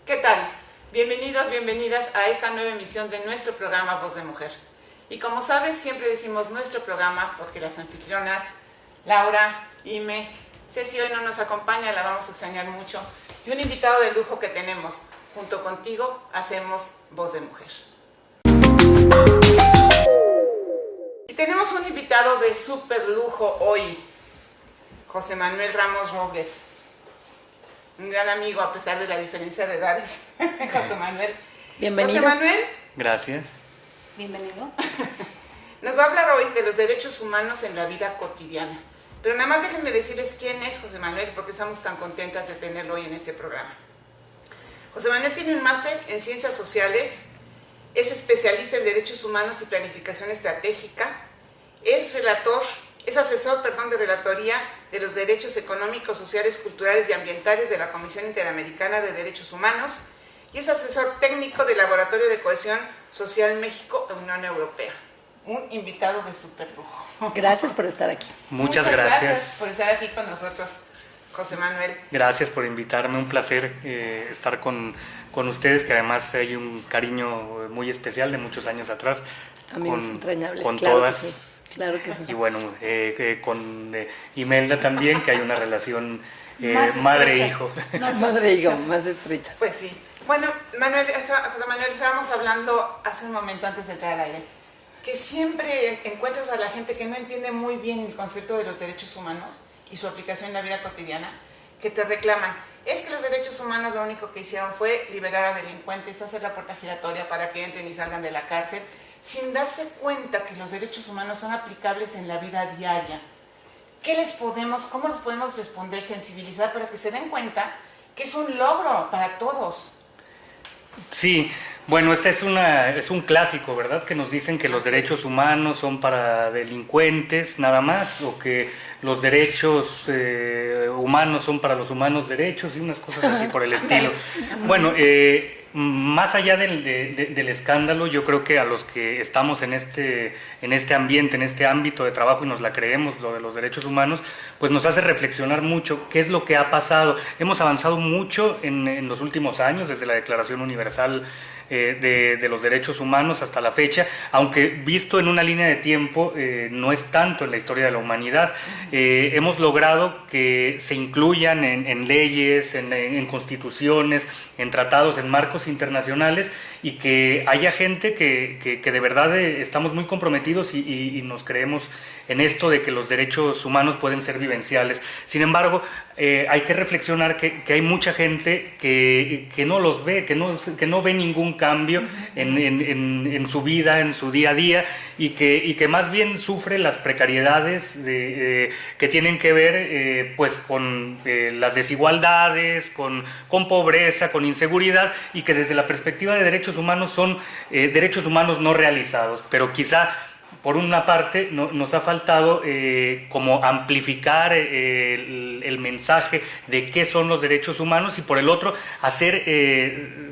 ¿Qué tal? Bienvenidos, bienvenidas a esta nueva emisión de nuestro programa Voz de Mujer. Y como sabes, siempre decimos nuestro programa porque las anfitrionas, Laura, Ime, Ceci hoy no nos acompaña, la vamos a extrañar mucho, y un invitado de lujo que tenemos. Junto contigo hacemos Voz de Mujer. Y tenemos un invitado de súper lujo hoy, José Manuel Ramos Robles. Un gran amigo a pesar de la diferencia de edades. José Manuel. Bienvenido. José Manuel. Gracias. Bienvenido. Nos va a hablar hoy de los derechos humanos en la vida cotidiana. Pero nada más déjenme decirles quién es José Manuel, porque estamos tan contentas de tenerlo hoy en este programa. José Manuel tiene un máster en Ciencias Sociales, es especialista en Derechos Humanos y Planificación Estratégica, es asesor de relatoría de los derechos económicos, sociales, culturales y ambientales de la Comisión Interamericana de Derechos Humanos y es asesor técnico del Laboratorio de Cohesión Social México e Unión Europea. Un invitado de súper lujo. Gracias por estar aquí. Muchas gracias por estar aquí con nosotros, José Manuel. Gracias por invitarme, un placer estar con ustedes, que además hay un cariño muy especial de muchos años atrás. Amigos entrañables, con claro todas. que sí. Claro que sí. Y bueno, con Imelda también, que hay una relación madre-hijo. Madre-hijo, más estrecha. Pues sí. Bueno, José Manuel, estábamos hablando hace un momento antes de entrar al aire, que siempre encuentras a la gente que no entiende muy bien el concepto de los derechos humanos y su aplicación en la vida cotidiana, que te reclaman. Es que los derechos humanos lo único que hicieron fue liberar a delincuentes, hacer la puerta giratoria para que entren y salgan de la cárcel, sin darse cuenta que los derechos humanos son aplicables en la vida diaria. ¿Cómo los podemos responder, sensibilizar para que se den cuenta que es un logro para todos? Sí, bueno, este es un clásico, ¿verdad? Que nos dicen que los derechos humanos son para delincuentes nada más, o que los derechos humanos son para los humanos derechos y unas cosas así por el estilo. Bueno, más allá del escándalo, yo creo que a los que estamos en este ambiente, en este ámbito de trabajo y nos la creemos, lo de los derechos humanos, pues nos hace reflexionar mucho qué es lo que ha pasado. Hemos avanzado mucho en los últimos años, desde la Declaración Universal de los Derechos Humanos hasta la fecha, aunque visto en una línea de tiempo no es tanto en la historia de la humanidad. Hemos logrado que se incluyan en leyes, en constituciones, en tratados, en marcos internacionales, y que haya gente que de verdad estamos muy comprometidos y nos creemos en esto de que los derechos humanos pueden ser vivenciales. Sin embargo, hay que reflexionar que hay mucha gente que no los ve, que no ve ningún cambio en su vida, en su día a día, y que más bien sufre las precariedades que tienen que ver pues con las desigualdades, con pobreza, con inseguridad, y que desde la perspectiva de derechos humanos son derechos humanos no realizados, pero quizá por una parte nos ha faltado como amplificar el mensaje de qué son los derechos humanos, y por el otro hacer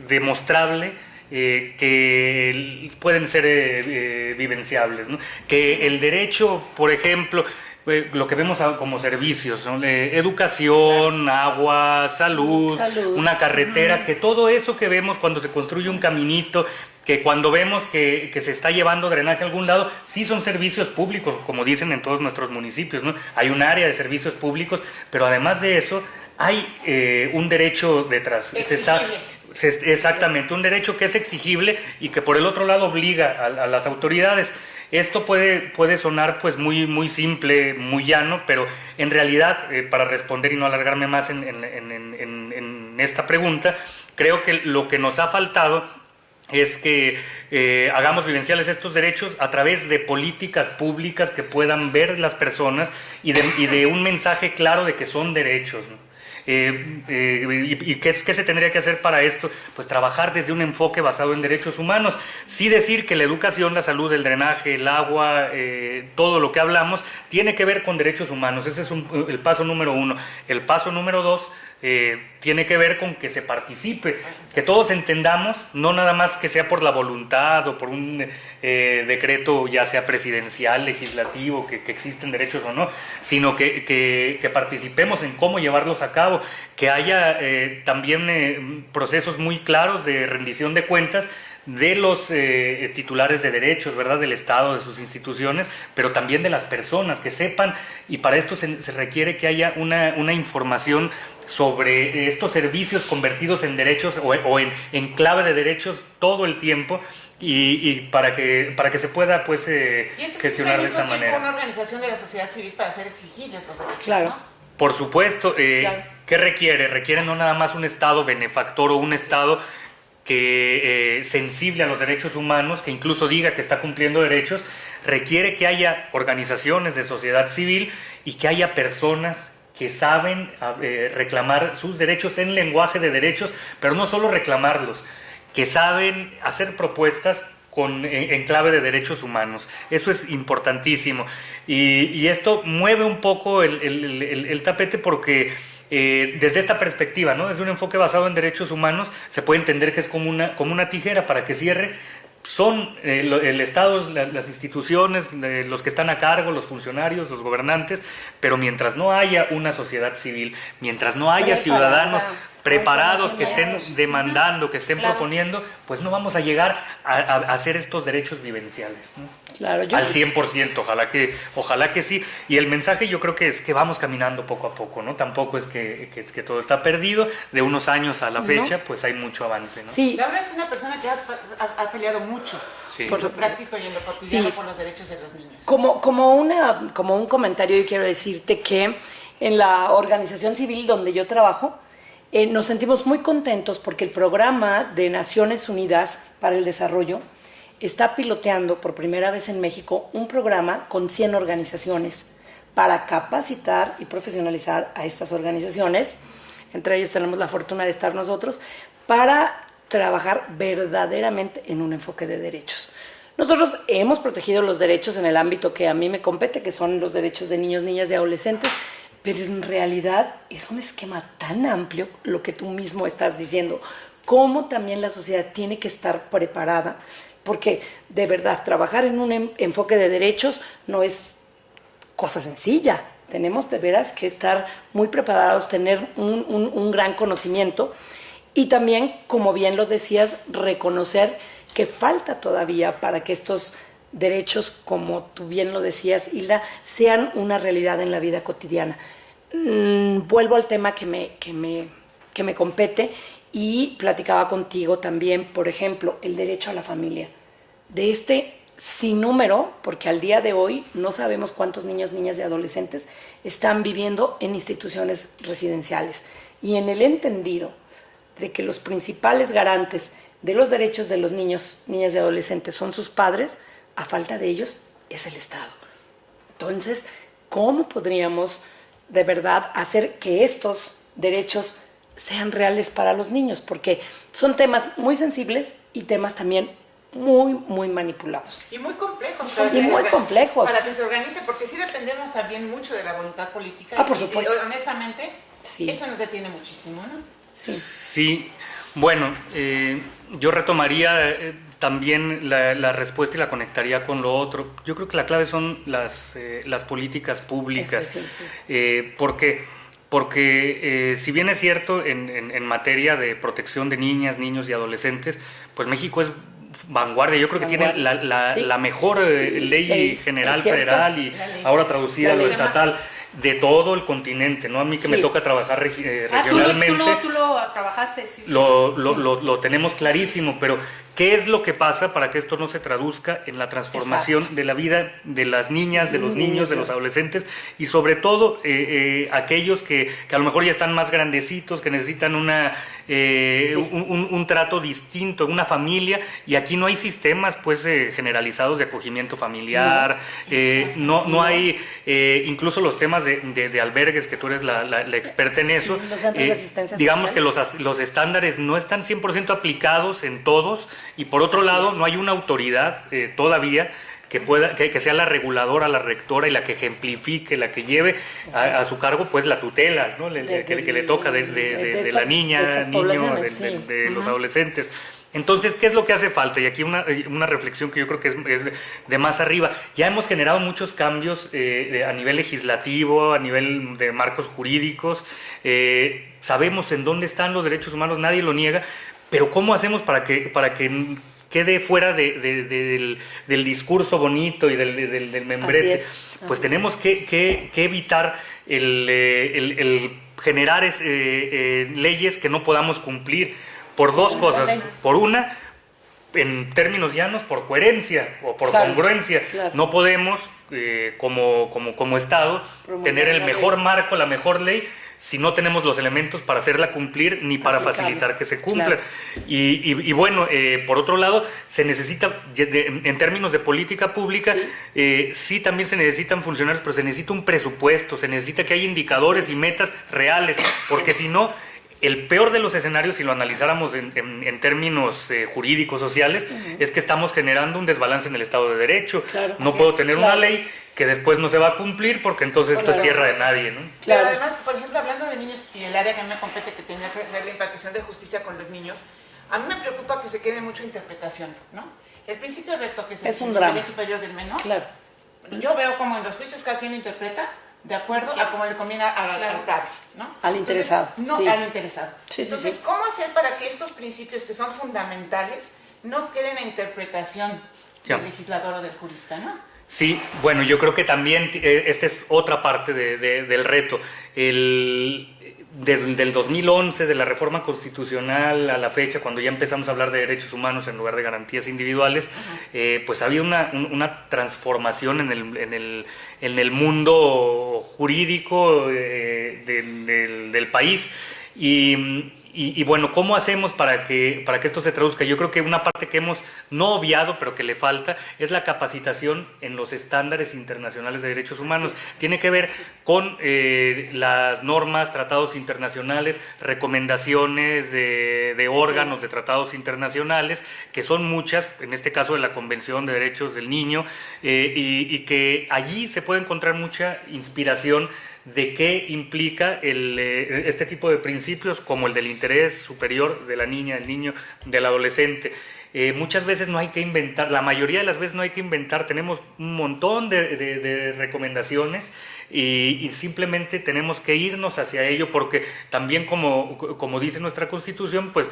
demostrable que pueden ser vivenciables, ¿no? Que el derecho, por ejemplo, lo que vemos como servicios, ¿no? Educación, agua, salud, una carretera, que todo eso que vemos cuando se construye un caminito, que cuando vemos que se está llevando drenaje a algún lado, sí son servicios públicos, como dicen en todos nuestros municipios, ¿no? Hay un área de servicios públicos, pero además de eso hay un derecho detrás. Exactamente, un derecho que es exigible y que por el otro lado obliga a las autoridades. Esto puede sonar pues muy simple, muy llano, pero en realidad, para responder y no alargarme más en esta pregunta, creo que lo que nos ha faltado es que hagamos vivenciales estos derechos a través de políticas públicas que puedan ver las personas y de un mensaje claro de que son derechos, ¿no? ¿Y qué se tendría que hacer para esto? Pues trabajar desde un enfoque basado en derechos humanos. Sí decir que la educación, la salud, el drenaje, el agua, todo lo que hablamos tiene que ver con derechos humanos. Ese es el paso número 1. El paso número 2 tiene que ver con que se participe, que todos entendamos, no nada más que sea por la voluntad o por un decreto ya sea presidencial, legislativo, que existen derechos o no, sino que participemos en cómo llevarlos a cabo, que haya también procesos muy claros de rendición de cuentas de los titulares de derechos, ¿verdad? Del Estado, de sus instituciones, pero también de las personas, que sepan, y para esto se requiere que haya una información sobre estos servicios convertidos en derechos o en clave de derechos todo el tiempo, y para que se pueda pues gestionar de esta manera. Una organización de la sociedad civil para hacer exigibles los derechos, claro, ¿no? Por supuesto, claro. ¿Qué requiere? Requiere no nada más un Estado benefactor o un Estado que sensible a los derechos humanos, que incluso diga que está cumpliendo derechos, requiere que haya organizaciones de sociedad civil y que haya personas que saben reclamar sus derechos en lenguaje de derechos, pero no solo reclamarlos, que saben hacer propuestas en clave de derechos humanos. Eso es importantísimo. Y esto mueve un poco el tapete porque desde esta perspectiva, ¿no? Desde un enfoque basado en derechos humanos, se puede entender que es como una tijera para que cierre. Son el Estado, las instituciones, los que están a cargo, los funcionarios, los gobernantes, pero mientras no haya una sociedad civil, mientras no haya ciudadanos preparados que estén demandando, que estén proponiendo, pues no vamos a llegar a hacer estos derechos vivenciales, ¿no? Claro, Al 100%, ojalá que sí. Y el mensaje yo creo que es que vamos caminando poco a poco, ¿no? Tampoco es que todo está perdido. De unos años a la fecha, pues hay mucho avance, ¿no? Sí. Laura es una persona que ha peleado mucho, Sí. en lo práctico y en lo cotidiano, Sí, por los derechos de los niños. Como un comentario, yo quiero decirte que en la organización civil donde yo trabajo, nos sentimos muy contentos porque el programa de Naciones Unidas para el Desarrollo está piloteando por primera vez en México un programa con 100 organizaciones para capacitar y profesionalizar a estas organizaciones. Entre ellos tenemos la fortuna de estar nosotros, para trabajar verdaderamente en un enfoque de derechos. Nosotros hemos protegido los derechos en el ámbito que a mí me compete, que son los derechos de niños, niñas y adolescentes, pero en realidad es un esquema tan amplio lo que tú mismo estás diciendo, cómo también la sociedad tiene que estar preparada, porque de verdad trabajar en un enfoque de derechos no es cosa sencilla. Tenemos de veras que estar muy preparados, tener un gran conocimiento y también, como bien lo decías, reconocer que falta todavía para que estos derechos, como tú bien lo decías, Hilda, sean una realidad en la vida cotidiana. Vuelvo al tema que me compete y platicaba contigo también, por ejemplo, el derecho a la familia. De este sinnúmero, porque al día de hoy no sabemos cuántos niños, niñas y adolescentes están viviendo en instituciones residenciales. Y en el entendido de que los principales garantes de los derechos de los niños, niñas y adolescentes son sus padres, a falta de ellos es el Estado. Entonces, ¿cómo podríamos de verdad hacer que estos derechos sean reales para los niños? Porque son temas muy sensibles y temas también muy, muy manipulados. Y muy complejos. Para que se organice, porque sí dependemos también mucho de la voluntad política. Por supuesto. Y honestamente, sí, eso nos detiene muchísimo, ¿no? Sí. Bueno, yo retomaría también la respuesta y la conectaría con lo otro. Yo creo que la clave son las políticas públicas. ¿Por qué? Porque si bien es cierto en materia de protección de niñas, niños y adolescentes, pues México es vanguardia. Yo creo que tiene la mejor ley general federal y ahora traducida a lo estatal de todo el continente, ¿no? A mí que me toca trabajar regionalmente. Tú lo trabajaste, sí. Lo tenemos clarísimo, pero ¿qué es lo que pasa para que esto no se traduzca en la transformación de la vida de las niñas, de los niños, de los adolescentes y sobre todo aquellos que a lo mejor ya están más grandecitos, que necesitan un trato distinto, una familia, y aquí no hay sistemas pues generalizados de acogimiento familiar, no hay incluso los temas de albergues, que tú eres la experta en eso, digamos que los estándares no están 100% aplicados en todos. Y por otro lado, no hay una autoridad todavía que sea la reguladora, la rectora y la que ejemplifique, la que lleve a su cargo pues la tutela, ¿no? que le toca de la niña, niño, de los adolescentes. Entonces, ¿qué es lo que hace falta? Y aquí una reflexión que yo creo que es de más arriba. Ya hemos generado muchos cambios a nivel legislativo, a nivel de marcos jurídicos. Sabemos en dónde están los derechos humanos, nadie lo niega, pero ¿cómo hacemos para que quede fuera del discurso bonito y del membrete? Pues tenemos que evitar el generar leyes que no podamos cumplir. Por dos cosas. Por una, en términos llanos, por coherencia o por congruencia. Claro. No podemos, como Estado, tener el mejor marco, la mejor ley, si no tenemos los elementos para hacerla cumplir ni para facilitar que se cumpla. Claro. Y bueno, por otro lado, se necesita, en términos de política pública, sí también se necesitan funcionarios, pero se necesita un presupuesto, se necesita que haya indicadores y metas reales, porque si no, el peor de los escenarios, si lo analizáramos en términos jurídicos, sociales, es que estamos generando un desbalance en el Estado de Derecho. Claro, no puedo tener una ley que después no se va a cumplir porque entonces esto es tierra de nadie, ¿no? Pero además, por ejemplo, hablando de niños y el área que a mí me compete, que tenía que hacer la impartición de justicia con los niños, a mí me preocupa que se quede mucho interpretación, ¿no? El principio recto, que es el interés superior del menor, yo veo como en los juicios cada quien interpreta de acuerdo a cómo le conviene al padre, ¿no? Al interesado. Entonces, al interesado. Entonces, ¿cómo hacer para que estos principios que son fundamentales no queden a interpretación del legislador o del jurista, ¿no? Sí, bueno, yo creo que también esta es otra parte del reto. Del 2011, de la reforma constitucional a la fecha, cuando ya empezamos a hablar de derechos humanos en lugar de garantías individuales, pues había una transformación en el mundo jurídico del país. Y bueno, ¿cómo hacemos para que esto se traduzca? Yo creo que una parte que hemos no obviado, pero que le falta, es la capacitación en los estándares internacionales de derechos humanos. Tiene que ver con las normas, tratados internacionales, recomendaciones de órganos de tratados internacionales, que son muchas, en este caso de la Convención de Derechos del Niño, y que allí se puede encontrar mucha inspiración de qué implica este tipo de principios, como el del interés superior de la niña, del niño, del adolescente. Muchas veces no hay que inventar, la mayoría de las veces no hay que inventar, tenemos un montón de recomendaciones y simplemente tenemos que irnos hacia ello, porque también como dice nuestra Constitución, pues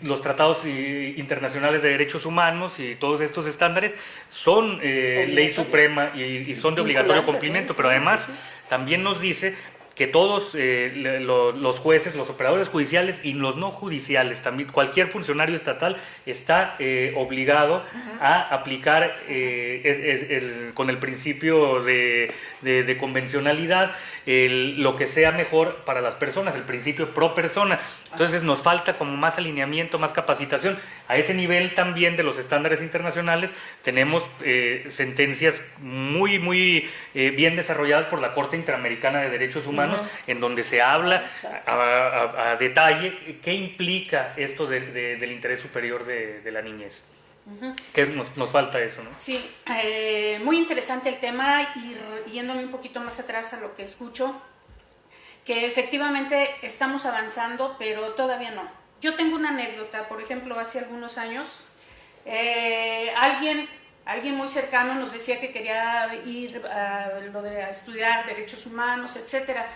los tratados internacionales de derechos humanos y todos estos estándares son ley suprema y son de obligatorio cumplimiento, pero además también nos dice que todos los jueces, los operadores judiciales y los no judiciales, también cualquier funcionario estatal está obligado a aplicar con el principio de convencionalidad lo que sea mejor para las personas, el principio pro persona. Entonces nos falta como más alineamiento, más capacitación. A ese nivel también de los estándares internacionales tenemos sentencias muy bien desarrolladas por la Corte Interamericana de Derechos Humanos, en donde se habla a detalle qué implica esto del interés superior de la niñez. Que nos falta eso, ¿no? Sí, muy interesante el tema, y yéndome un poquito más atrás a lo que escucho, que efectivamente estamos avanzando, pero todavía no. Yo tengo una anécdota, por ejemplo, hace algunos años, alguien muy cercano nos decía que quería ir a estudiar derechos humanos, etcétera,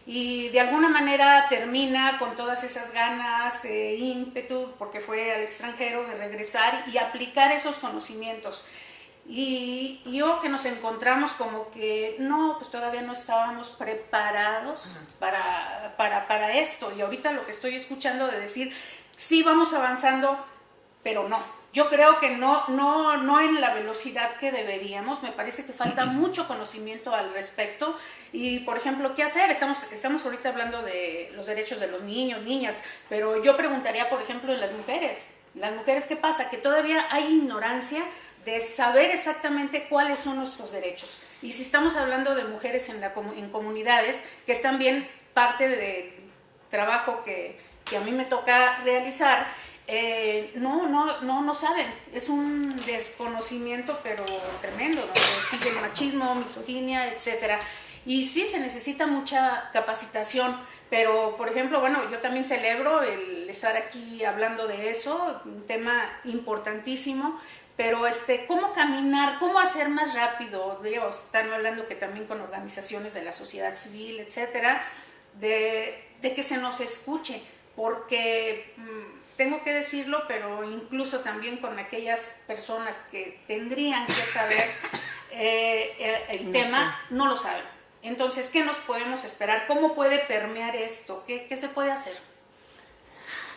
y de alguna manera termina con todas esas ganas, ímpetu, porque fue al extranjero, de regresar y aplicar esos conocimientos. Y yo que nos encontramos como que no, pues todavía no estábamos preparados para esto. Y ahorita lo que estoy escuchando de decir, sí vamos avanzando, pero no. Yo creo que no en la velocidad que deberíamos. Me parece que falta mucho conocimiento al respecto. Y, por ejemplo, ¿qué hacer? Estamos ahorita hablando de los derechos de los niños, niñas, pero yo preguntaría, por ejemplo, en las mujeres. Las mujeres, ¿qué pasa? Que todavía hay ignorancia de saber exactamente cuáles son nuestros derechos. Y si estamos hablando de mujeres en comunidades, que es también parte de trabajo que a mí me toca realizar, no saben. Es un desconocimiento, pero tremendo, donde sigue el machismo, misoginia, etcétera. Y sí, se necesita mucha capacitación, pero, por ejemplo, bueno, yo también celebro el estar aquí hablando de eso, un tema importantísimo, pero ¿cómo caminar, cómo hacer más rápido? Digo, están hablando que también con organizaciones de la sociedad civil, etcétera, de que se nos escuche, porque tengo que decirlo, pero incluso también con aquellas personas que tendrían que saber el tema, no lo saben. Entonces, ¿qué nos podemos esperar? ¿Cómo puede permear esto? ¿Qué se puede hacer?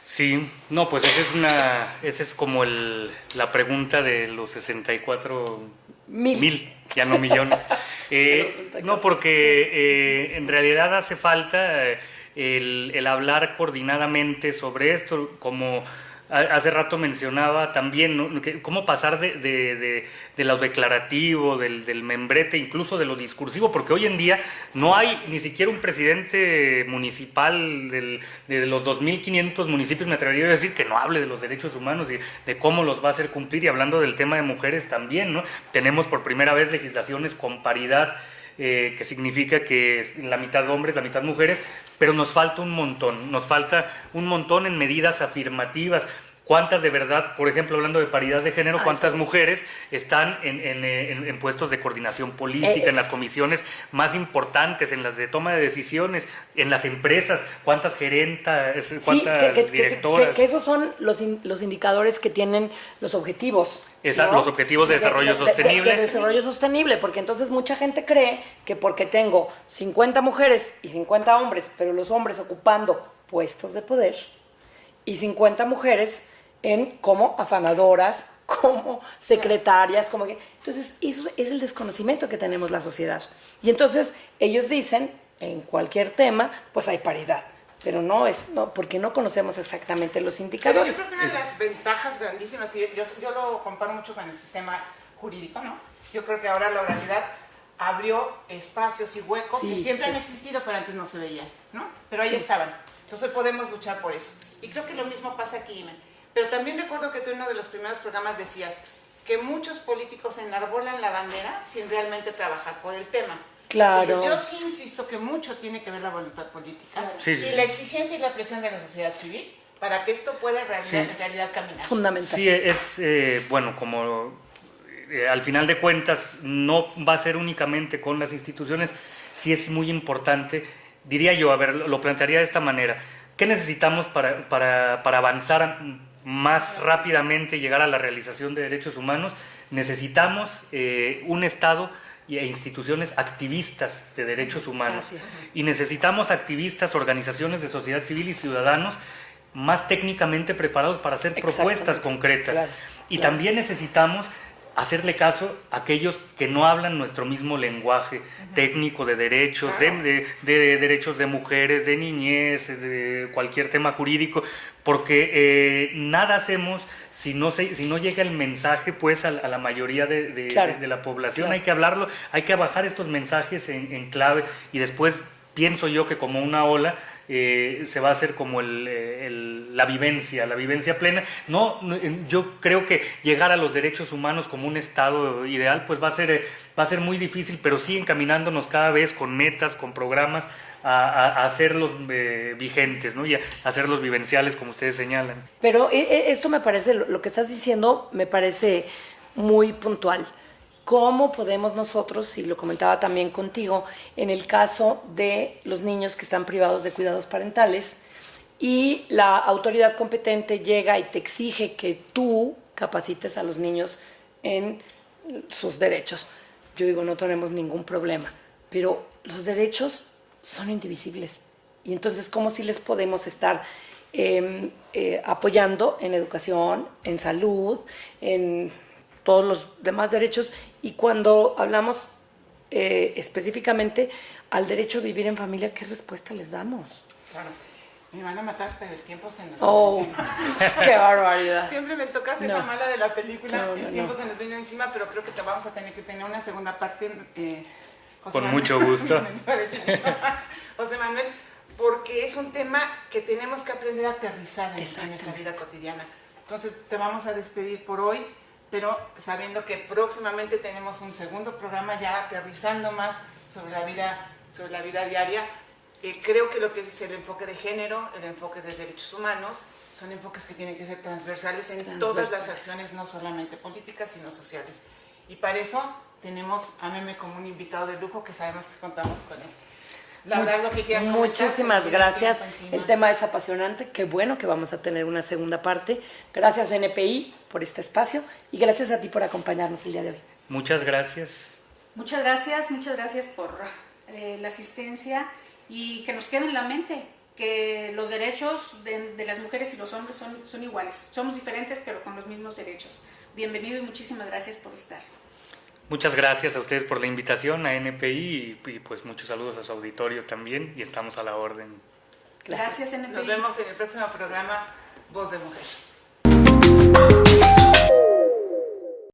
Sí, no, pues esa es como la pregunta de los 64,000, ya no millones. No, porque en realidad hace falta el hablar coordinadamente sobre esto, como hace rato mencionaba también, ¿no? Cómo pasar de lo declarativo, del membrete, incluso de lo discursivo, porque hoy en día no hay ni siquiera un presidente municipal de los 2.500 municipios, me atrevería a decir, que no hable de los derechos humanos y de cómo los va a hacer cumplir, y hablando del tema de mujeres también, ¿no? Tenemos por primera vez legislaciones con paridad, que significa que es la mitad hombres, la mitad mujeres, pero nos falta un montón en medidas afirmativas. ¿Cuántas de verdad, por ejemplo, hablando de paridad de género, cuántas mujeres están en puestos de coordinación política, en las comisiones más importantes, en las de toma de decisiones, en las empresas? ¿Cuántas gerentas, cuántas directoras? Que esos son los indicadores que tienen los objetivos. Exacto, ¿no? Los objetivos de desarrollo sostenible. De desarrollo sostenible, porque entonces mucha gente cree que porque tengo 50 mujeres y 50 hombres, pero los hombres ocupando puestos de poder, y 50 mujeres como afanadoras, como secretarias, entonces eso es el desconocimiento que tenemos la sociedad. Y entonces ellos dicen, en cualquier tema, pues hay paridad. Pero no, porque no conocemos exactamente los indicadores. Pero yo creo que una de las ventajas grandísimas, y yo lo comparo mucho con el sistema jurídico, ¿no? Yo creo que ahora la oralidad abrió espacios y huecos que siempre han existido, pero antes no se veían, ¿no? Pero ahí estaban. Entonces podemos luchar por eso. Y creo que lo mismo pasa aquí, Imen. Pero también recuerdo que tú en uno de los primeros programas decías que muchos políticos enarbolan la bandera sin realmente trabajar por el tema. Claro. Entonces, yo sí insisto que mucho tiene que ver la voluntad política sí. y la exigencia y la presión de la sociedad civil para que esto pueda en realidad caminar. Fundamental. Sí, es bueno, como al final de cuentas no va a ser únicamente con las instituciones, sí es muy importante, diría yo, lo plantearía de esta manera: ¿qué necesitamos para avanzar más rápidamente y llegar a la realización de derechos humanos? Necesitamos un Estado e instituciones activistas de derechos humanos. Gracias. Y necesitamos activistas, organizaciones de sociedad civil y ciudadanos más técnicamente preparados para hacer propuestas concretas. Claro, y también necesitamos hacerle caso a aquellos que no hablan nuestro mismo lenguaje técnico de derechos, de derechos de mujeres, de niñez, de cualquier tema jurídico, porque nada hacemos si no llega el mensaje pues a la mayoría de la población. Hay que hablarlo, hay que bajar estos mensajes en clave, y después pienso yo que como una ola se va a hacer como la vivencia plena. Yo creo que llegar a los derechos humanos como un estado ideal pues va a ser muy difícil, pero sí encaminándonos cada vez con metas, con programas a hacerlos vigentes, ¿no? Y a hacerlos vivenciales, como ustedes señalan. Pero esto me parece, lo que estás diciendo me parece muy puntual. ¿Cómo podemos nosotros, y lo comentaba también contigo, en el caso de los niños que están privados de cuidados parentales y la autoridad competente llega y te exige que tú capacites a los niños en sus derechos? Yo digo, no tenemos ningún problema, pero los derechos son indivisibles. Y entonces, ¿cómo si les podemos estar apoyando en educación, en salud, en todos los demás derechos? Y cuando hablamos específicamente al derecho a vivir en familia, ¿qué respuesta les damos? Claro. Me van a matar, pero el tiempo se nos vino encima. ¡Qué barbaridad! Siempre me toca ser la mala de la película. No, el tiempo se nos vino encima, pero creo que vamos a tener que tener una segunda parte. Con mucho gusto. José Manuel, porque es un tema que tenemos que aprender a aterrizar en nuestra Exactamente. vida cotidiana. Entonces te vamos a despedir por hoy, pero sabiendo que próximamente tenemos un segundo programa ya aterrizando más sobre la vida diaria. Creo que lo que es el enfoque de género, el enfoque de derechos humanos, son enfoques que tienen que ser transversales en todas las acciones, no solamente políticas, sino sociales. Y para eso tenemos a Meme como un invitado de lujo que sabemos que contamos con él. La verdad, lo que quieran comentar, Muchísimas que tiene gracias. tiempo encima. El tema es apasionante. Qué bueno que vamos a tener una segunda parte. Gracias NPI por este espacio y gracias a ti por acompañarnos el día de hoy. Muchas gracias. Muchas gracias por la asistencia y que nos quede en la mente que los derechos de las mujeres y los hombres son iguales. Somos diferentes pero con los mismos derechos. Bienvenido y muchísimas gracias por estar. Muchas gracias a ustedes por la invitación a NPI y pues muchos saludos a su auditorio también y estamos a la orden. Gracias NPI. Nos vemos en el próximo programa Voz de Mujer.